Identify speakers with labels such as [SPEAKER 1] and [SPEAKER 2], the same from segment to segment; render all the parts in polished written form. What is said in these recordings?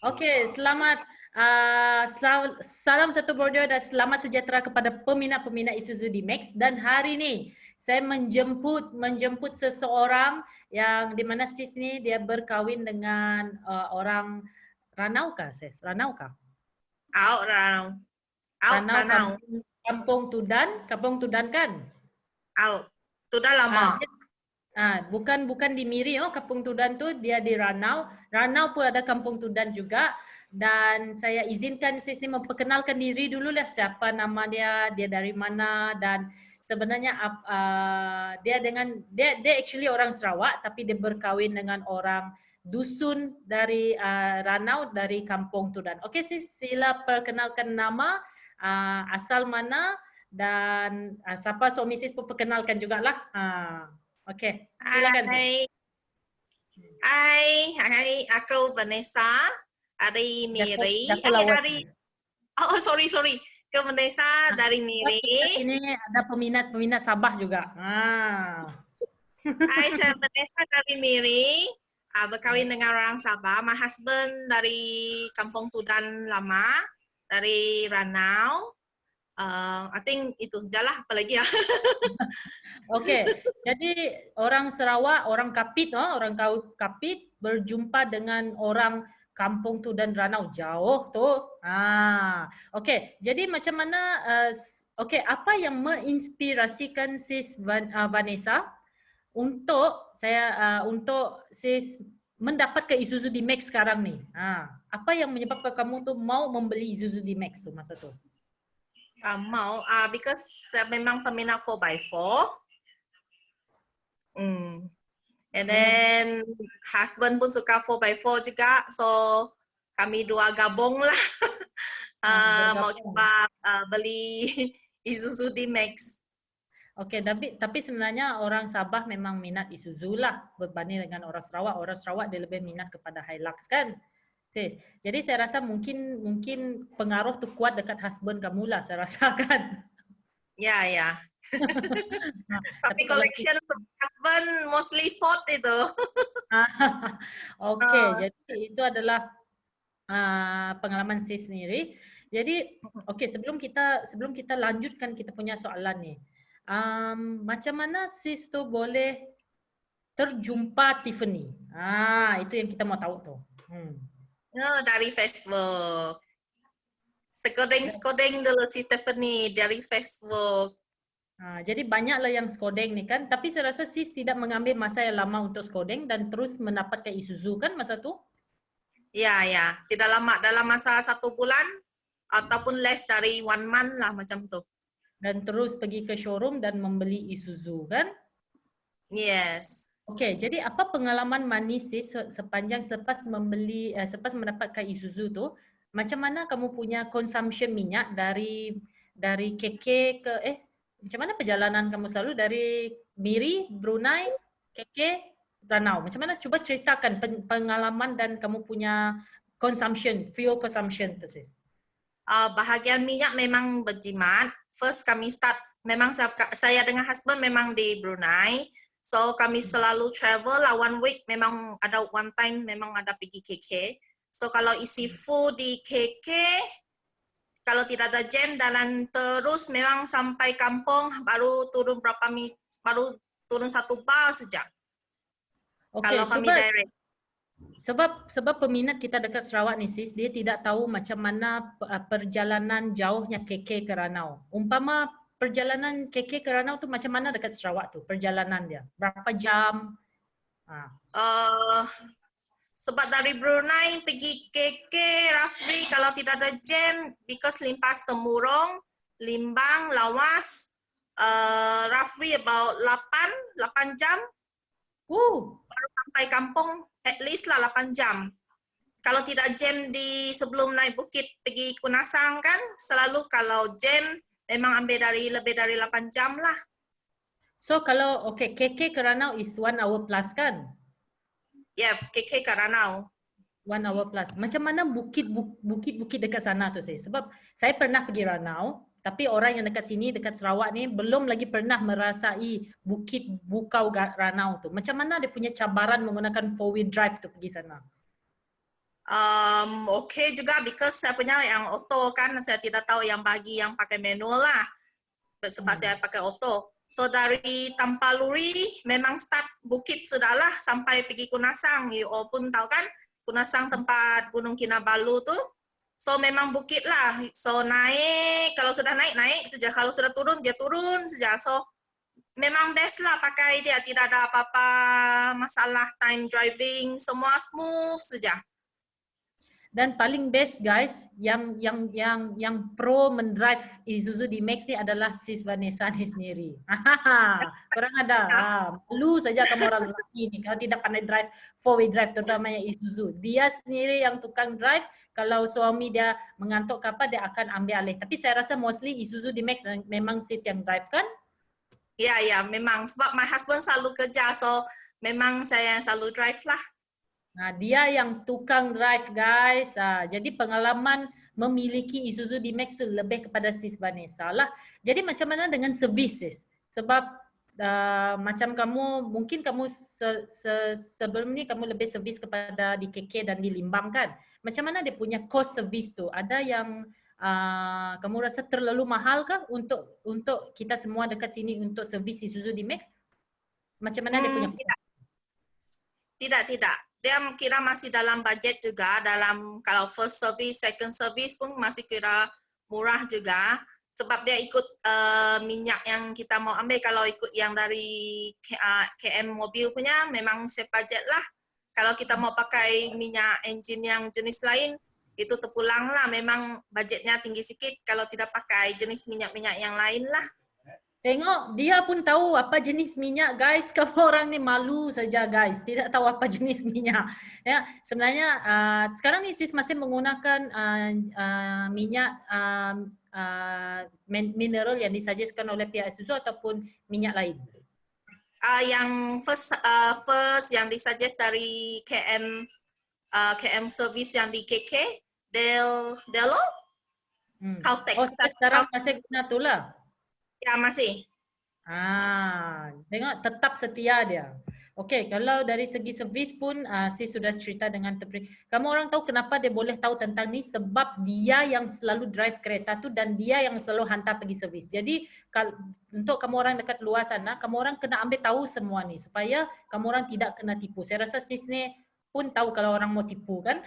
[SPEAKER 1] Oke, salam satu borneo dan selamat sejahtera kepada peminat-peminat Isuzu D-Max. Dan hari ini saya menjemput seseorang yang di mana sis ni dia berkahwin dengan orang Ranau kah, sis? Ranau kah?
[SPEAKER 2] Ranau.
[SPEAKER 1] Ranau. Kampung Tudan kan?
[SPEAKER 2] Sudah lama.
[SPEAKER 1] Bukan di Miri, Kampung Tudan tu dia di Ranau. Ranau pun ada Kampung Tudan juga. Dan saya izinkan sis ni memperkenalkan diri dulu lah, siapa nama dia dari mana, dan sebenarnya dia actually orang Sarawak tapi dia berkahwin dengan orang dusun dari Ranau dari Kampung Tudan. Okey sis, sila perkenalkan nama, asal mana, dan siapa suami sis pun perkenalkan jugalah. Okey, silakan.
[SPEAKER 2] Hai, aku Vanessa dari Miri. Sorry. Ke Vanessa dari Miri.
[SPEAKER 1] Ini ada peminat Sabah juga.
[SPEAKER 2] Hai, saya Vanessa dari Miri. Berkahwin dengan orang Sabah. My husband dari Kampung Tudan lama, dari Ranau. I think itu sajalah, apalagi ya.
[SPEAKER 1] Okey, jadi orang Sarawak, orang Kapit berjumpa dengan orang Kampung Tudan Ranau, jauh tu. Okey, jadi macam mana? Apa yang menginspirasikan sis Vanessa untuk sis mendapat ke Isuzu D-Max sekarang ni? Apa yang menyebabkan kamu tu mau membeli Isuzu D-Max tu masa tu?
[SPEAKER 2] Because memang peminat 4x4. And then husband pun suka 4x4 juga, so kami dua gabung lah. Mau coba beli Isuzu D-Max.
[SPEAKER 1] Okey, tapi sebenarnya orang Sabah memang minat Isuzu lah berbanding dengan orang Sarawak. Orang Sarawak dia lebih minat kepada Hilux kan? Sis. Jadi saya rasa mungkin pengaruh tu kuat dekat husband kamu lah, saya rasa kan.
[SPEAKER 2] Ya. Tapi collection husband mostly Ford itu.
[SPEAKER 1] Okey, jadi itu adalah pengalaman sis sendiri. Jadi okey, sebelum kita lanjutkan kita punya soalan ni. Macam mana sis tu boleh terjumpa Tiffany? Itu yang kita mau tahu tu.
[SPEAKER 2] Dari Facebook. Skodeng dulu si Tiffany dari Facebook.
[SPEAKER 1] Jadi banyaklah yang skodeng ni kan, tapi saya rasa sis tidak mengambil masa yang lama untuk skodeng dan terus mendapatkan Isuzu kan masa tu?
[SPEAKER 2] Ya. Tidak lama, dalam masa 1 bulan ataupun less dari 1 month lah macam tu.
[SPEAKER 1] Dan terus pergi ke showroom dan membeli Isuzu kan?
[SPEAKER 2] Yes.
[SPEAKER 1] Okey, jadi apa pengalaman manis sis sepanjang selepas mendapatkan Isuzu tu? Macam mana kamu punya consumption minyak dari KK ke macam mana perjalanan kamu selalu dari Miri, Brunei, KK, Ranau? Macam mana? Cuba ceritakan pengalaman dan kamu punya fuel consumption tu sis.
[SPEAKER 2] Bahagian minyak memang berjimat. First kami start, memang saya dengan husband memang di Brunei. So kami selalu travel lah 1 week, memang ada 1 time memang ada pergi KK. So kalau isi full di KK, kalau tidak ada jam jalan terus memang sampai kampung baru turun baru turun 1 bar saja. Kalau kami direct.
[SPEAKER 1] Sebab peminat kita dekat Sarawak ni sis, dia tidak tahu macam mana perjalanan jauhnya KK ke Ranau. Umpama perjalanan KK ke Ranau tu macam mana dekat Sarawak tu perjalanan dia? Berapa jam?
[SPEAKER 2] Sebab dari Brunei pergi KK roughly kalau tidak ada jam, because limpas Temurong, Limbang, Lawas, roughly about 8 jam. Baru sampai kampung at least lah 8 jam. Kalau tidak jam di sebelum naik bukit pergi Kunasang kan, selalu kalau jam memang ambil lebih dari 8 jam lah.
[SPEAKER 1] So kalau KK ke Ranau is 1 hour plus kan?
[SPEAKER 2] Ya, KK ke Ranau.
[SPEAKER 1] 1 hour plus. Macam mana bukit-bukit dekat sana tu saya? Sebab saya pernah pergi Ranau, tapi orang yang dekat sini, dekat Sarawak ni belum lagi pernah merasai bukit Bukau Ranau tu. Macam mana dia punya cabaran menggunakan 4-wheel drive tu pergi sana?
[SPEAKER 2] Okay juga because saya punya yang auto kan, saya tidak tahu yang bagi yang pakai manual lah. Sebab saya pakai auto. So dari Tampaluri memang start bukit sudahlah sampai pergi Kunasang. You all pun tahu kan, Kunasang tempat Gunung Kinabalu tuh. So memang bukit lah. So naik, kalau sudah naik saja. Kalau sudah turun, dia turun saja. So memang best lah pakai dia. Tidak ada apa-apa masalah time driving. Semua smooth saja.
[SPEAKER 1] Dan paling best guys, yang pro mendrive Isuzu D-Max ni adalah Sis Vanessa ni sendiri. Korang ada, malu saja kamu orang lelaki ni kalau tidak pandai drive 4-way drive, terutamanya Isuzu. Dia sendiri yang tukang drive, kalau suami dia mengantuk ke apa, dia akan ambil alih. Tapi saya rasa mostly Isuzu D-Max memang Sis yang drive kan?
[SPEAKER 2] Ya, memang. Sebab my husband selalu kerja, so memang saya yang selalu drive lah.
[SPEAKER 1] Nah, dia yang tukang drive guys. Jadi pengalaman memiliki Isuzu D-Max tu lebih kepada Sis Vanessa lah. Jadi macam mana dengan servis sis? Sebab macam kamu, mungkin kamu sebelum ni kamu lebih servis kepada di KK dan di Limbang kan? Macam mana dia punya cost servis tu? Ada yang kamu rasa terlalu mahal kah untuk kita semua dekat sini untuk servis Isuzu D-Max? Macam mana dia punya cost?
[SPEAKER 2] Tidak. Dia kira masih dalam budget juga, dalam kalau first service, second service pun masih kira murah juga. Sebab dia ikut minyak yang kita mau ambil. Kalau ikut yang dari KM mobil punya, memang save budget lah. Kalau kita mau pakai minyak engine yang jenis lain, itu terpulang lah. Memang budgetnya tinggi sikit kalau tidak pakai jenis minyak-minyak yang lain lah.
[SPEAKER 1] Tengok, dia pun tahu apa jenis minyak guys. Kamu orang ni malu saja guys, tidak tahu apa jenis minyak. Ya, sebenarnya sekarang ni sis masih menggunakan minyak mineral yang disuggestkan oleh pihak Isuzu ataupun minyak lain?
[SPEAKER 2] Yang first yang disuggest dari KM service yang di KK, Delo, Caltex.
[SPEAKER 1] Oh, sekarang masih guna tu lah.
[SPEAKER 2] Ya, masih.
[SPEAKER 1] Tengok tetap setia dia. Okey, kalau dari segi servis pun saya sudah cerita dengan kamu orang tahu kenapa dia boleh tahu tentang ni, sebab dia yang selalu drive kereta tu dan dia yang selalu hantar pergi servis. Jadi untuk kamu orang dekat luar sana, kamu orang kena ambil tahu semua ni supaya kamu orang tidak kena tipu. Saya rasa sis ni pun tahu kalau orang mau tipu kan?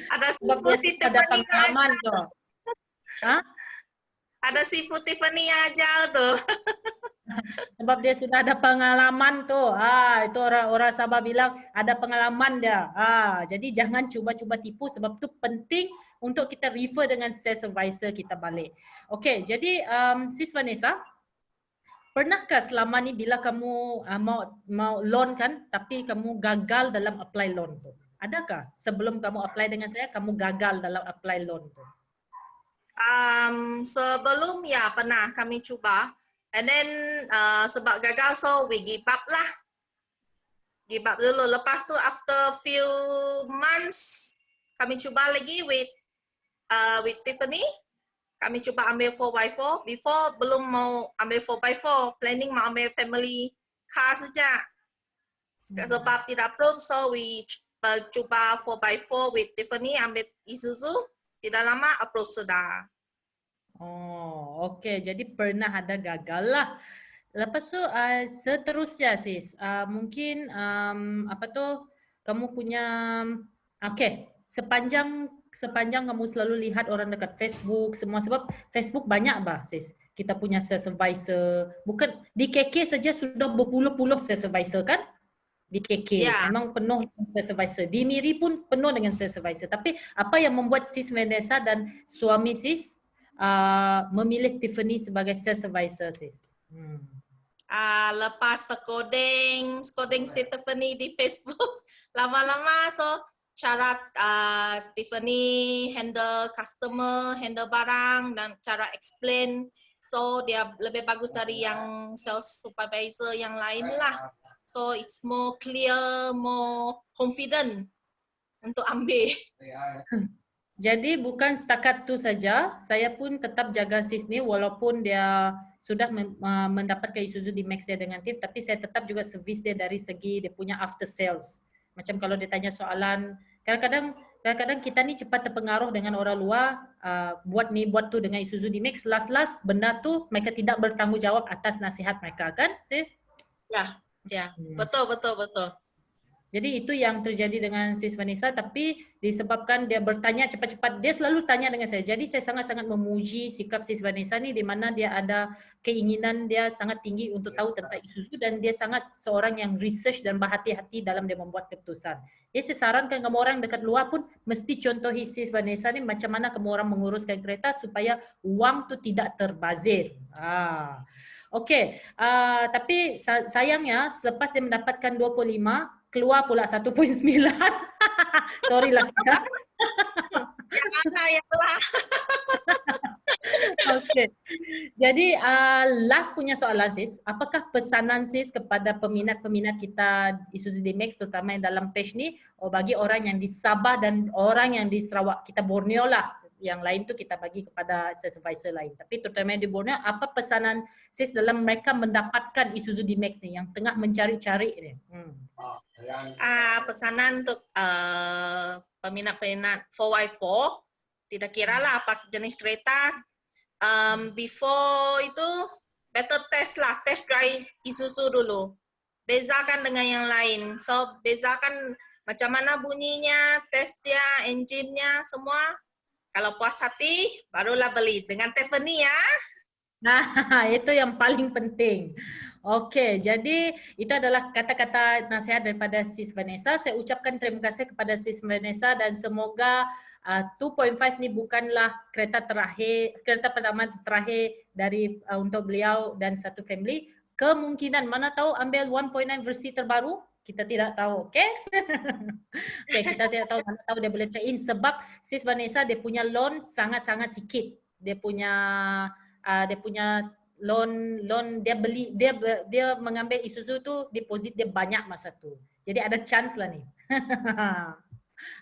[SPEAKER 2] Ada
[SPEAKER 1] sebab dia ada pengalaman tu.
[SPEAKER 2] Ada si Tiffany aja tuh.
[SPEAKER 1] Sebab dia sudah ada pengalaman tu. Itu orang Sabah bilang ada pengalaman dia. Jadi jangan cuba-cuba tipu, sebab tu penting untuk kita refer dengan sales advisor kita balik. Okey, jadi Sis Vanessa, pernahkah selama ni bila kamu mau loan kan, tapi kamu gagal dalam apply loan tu? Adakah sebelum kamu apply dengan saya, kamu gagal dalam apply loan tu?
[SPEAKER 2] Sebelum ya pernah kami cuba, and then sebab gagal so we give up lah. Give up dulu. Lepas tu after few months kami cuba lagi with Tiffany. Kami cuba ambil 4x4. Before belum mau ambil 4x4, planning mau ambil family car saja. Sebab tidak approve, so we cuba 4x4 with Tiffany, ambil Isuzu. Tidak lama approve sudah.
[SPEAKER 1] Oh, okey. Jadi pernah ada gagal lah. Lepas tu seterusnya sis, mungkin kamu punya sepanjang kamu selalu lihat orang dekat Facebook semua, sebab Facebook banyak bah sis. Kita punya sales advisor, bukan di KK saja sudah berpuluh-puluh sales advisor kan? Di KK memang penuh sales advisor. Di Miri pun penuh dengan sales advisor. Tapi apa yang membuat sis Vanessa dan suami sis memilih Tiffany sebagai sales advisor sis?
[SPEAKER 2] Lepas coding si Tiffany di Facebook, lama-lama so cara Tiffany handle customer, handle barang dan cara explain, so dia lebih bagus dari yang sales supervisor yang lain lah. So it's more clear, more confident untuk ambil.
[SPEAKER 1] Jadi bukan setakat tu saja, saya pun tetap jaga sis ni walaupun dia sudah mendapatkan Isuzu D-Max dia dengan TIF, tapi saya tetap juga servis dia dari segi dia punya after sales. Macam kalau dia tanya soalan, kadang-kadang kita ni cepat terpengaruh dengan orang luar, buat ni buat tu dengan Isuzu D-Max, last benda tu mereka tidak bertanggungjawab atas nasihat mereka, kan? Sis?
[SPEAKER 2] Ya, ya, betul, betul, betul.
[SPEAKER 1] Jadi itu yang terjadi dengan Sis Vanessa, tapi disebabkan dia bertanya cepat-cepat, dia selalu tanya dengan saya. Jadi saya sangat-sangat memuji sikap Sis Vanessa ni, di mana dia ada keinginan dia sangat tinggi untuk tahu tentang Isuzu, dan dia sangat seorang yang research dan berhati-hati dalam dia membuat keputusan. Jadi saya sarankan kamu orang dekat luar pun mesti contohi Sis Vanessa ni, macam mana kamu orang menguruskan kereta supaya wang tu tidak terbazir. Okey, tapi sayangnya selepas dia mendapatkan 25, keluar pula 1.9. Sorry lah.
[SPEAKER 2] Ya lah.
[SPEAKER 1] Okay. Jadi last punya soalan sis, apakah pesanan sis kepada peminat-peminat kita Isuzu D-Max terutama yang dalam page ni, bagi orang yang di Sabah dan orang yang di Sarawak, kita Borneo lah, yang lain tu kita bagi kepada supervisor lain, tapi terutama yang di Borneo, apa pesanan sis dalam mereka mendapatkan Isuzu D-Max ni yang tengah mencari-cari ni?
[SPEAKER 2] Pesanan untuk peminat-peminat 4x4, tidak kira lah apa jenis kereta, before itu better test lah, test drive Isuzu dulu, bezakan dengan yang lain. So bezakan macam mana bunyinya, test dia, engine-nya semua. Kalau puas hati barulah beli dengan Tiffany ya.
[SPEAKER 1] Nah, itu yang paling penting. Okey, jadi itu adalah kata-kata nasihat daripada Sis Vanessa. Saya ucapkan terima kasih kepada Sis Vanessa dan semoga 2.5 ni bukanlah kereta pertama terakhir dari untuk beliau dan satu family. Kemungkinan mana tahu ambil 1.9 versi terbaru, kita tidak tahu, okey? Okey, kita tidak tahu, mana tahu dia boleh trade in sebab Sis Vanessa dia punya loan sangat-sangat sikit. Dia punya loan dia mengambil Isuzu tu, deposit dia banyak masa tu. Jadi ada chance lah ni.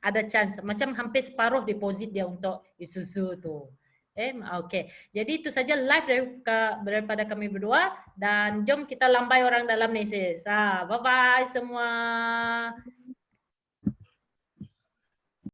[SPEAKER 1] Ada chance, macam hampir separuh deposit dia untuk Isuzu tu. Okay. Jadi itu saja live daripada kami berdua, dan jom kita lambai orang dalam ni sis. Bye bye semua.